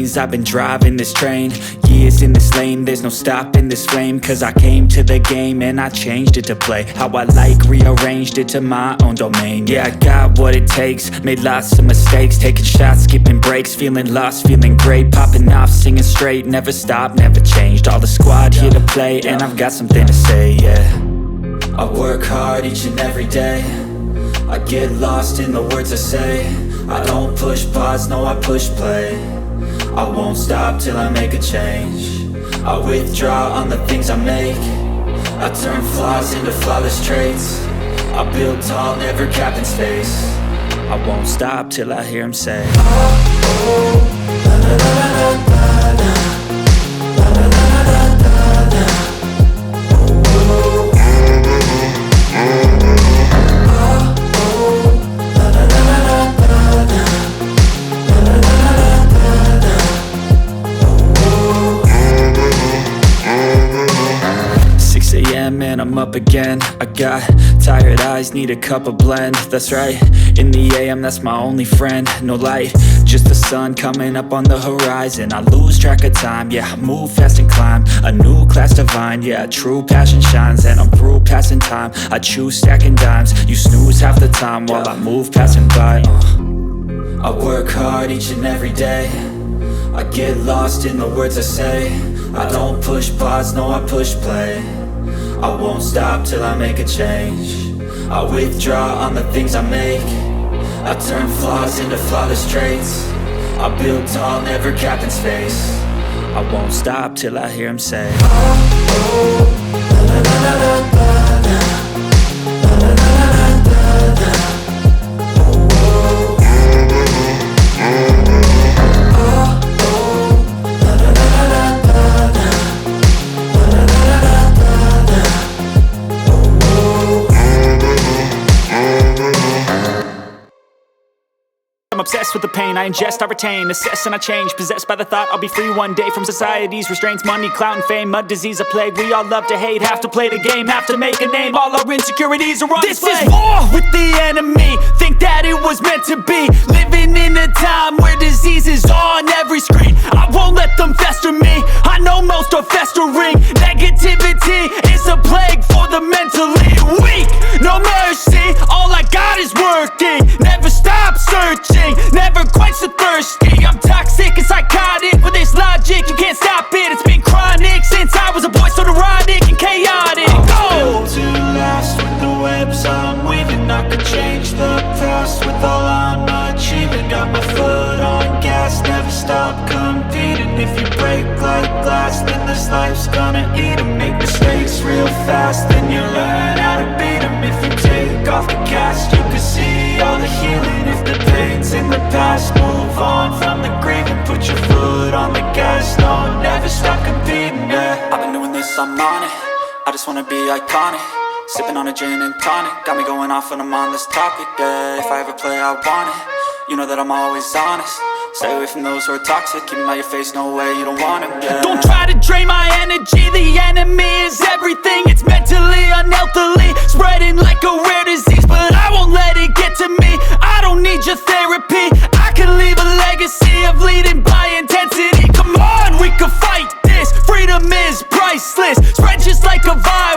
lanes, I've been driving this train. Years in this lane, there's no stopping this flame. Cause I came to the game and I changed it to play how I like, rearranged it to my own domain. Yeah, I got what it takes, made lots of mistakes, taking shots, skipping breaks, feeling lost, feeling great, popping off, singing straight, never stopped, never changed. All the squad here to play, and I've got something to say, yeah. I work hard each and every day, I get lost in the words I say. I don't push pause, no I push play. I won't stop till I make a change. I withdraw on the things I make. I turn flaws into flawless traits. I build tall, never capped in space. I won't stop till I hear him say, oh, oh, la la la la la la. Man, I'm up again. I got tired eyes, need a cup of blend. That's right, in the AM, that's my only friend. No light, just the sun coming up on the horizon. I lose track of time, yeah, I move fast and climb a new class divine, yeah, true passion shines. And I'm through passing time, I choose stacking dimes. You snooze half the time while I move passing by. I work hard each and every day, I get lost in the words I say. I don't push pause, no I push play. I won't stop till I make a change. I withdraw on the things I make. I turn flaws into flawless traits. I build tall, never capped in space. I won't stop till I hear him say, oh, oh, la la la la la la. I'm obsessed with the pain I ingest, I retain, assess and I change. Possessed by the thought I'll be free one day from society's restraints. Money, clout and fame, mud, disease, a plague. We all love to hate, have to play the game, have to make a name. All our insecurities are on display. This is war with the enemy, think that it was meant to be. Living in a time where disease is on every screen. I won't let them fester me, I know most are festering. Negativity is a plague for the mentally weak. No mercy, all I got is working. Never stop searching, never quench the thirsty. I'm toxic and psychotic with this logic, you can't stop it. It's been chronic since I was a boy, so neurotic and chaotic. I'm built to last with the webs I'm weaving. I could change the past with all I'm achieving. Got my foot on gas, never stop competing. If you break like glass, then this life's gonna eat 'em. Make mistakes real fast, then you learn how to beat 'em. If you take off the cast, you can see all the healing. If the pain's in the past, move on from the grieving. Put your foot on the gas, no, never stop competing, yeah. I've been doing this, I'm on it, I just wanna be iconic. Sipping on a gin and tonic, got me going off when I'm on this topic, yeah. If I ever play, I want it, you know that I'm always honest. Stay away from those who are toxic, keep them out your face, no way, you don't want them, yeah. Don't try to drain my energy, the enemy is everything. It's mentally, unhealthily, spreading like a rare disease. But I won't let it get to me, I don't need your therapy. I can leave a legacy of leading by intensity. Come on, we can fight this, freedom is priceless. Spread just like a virus.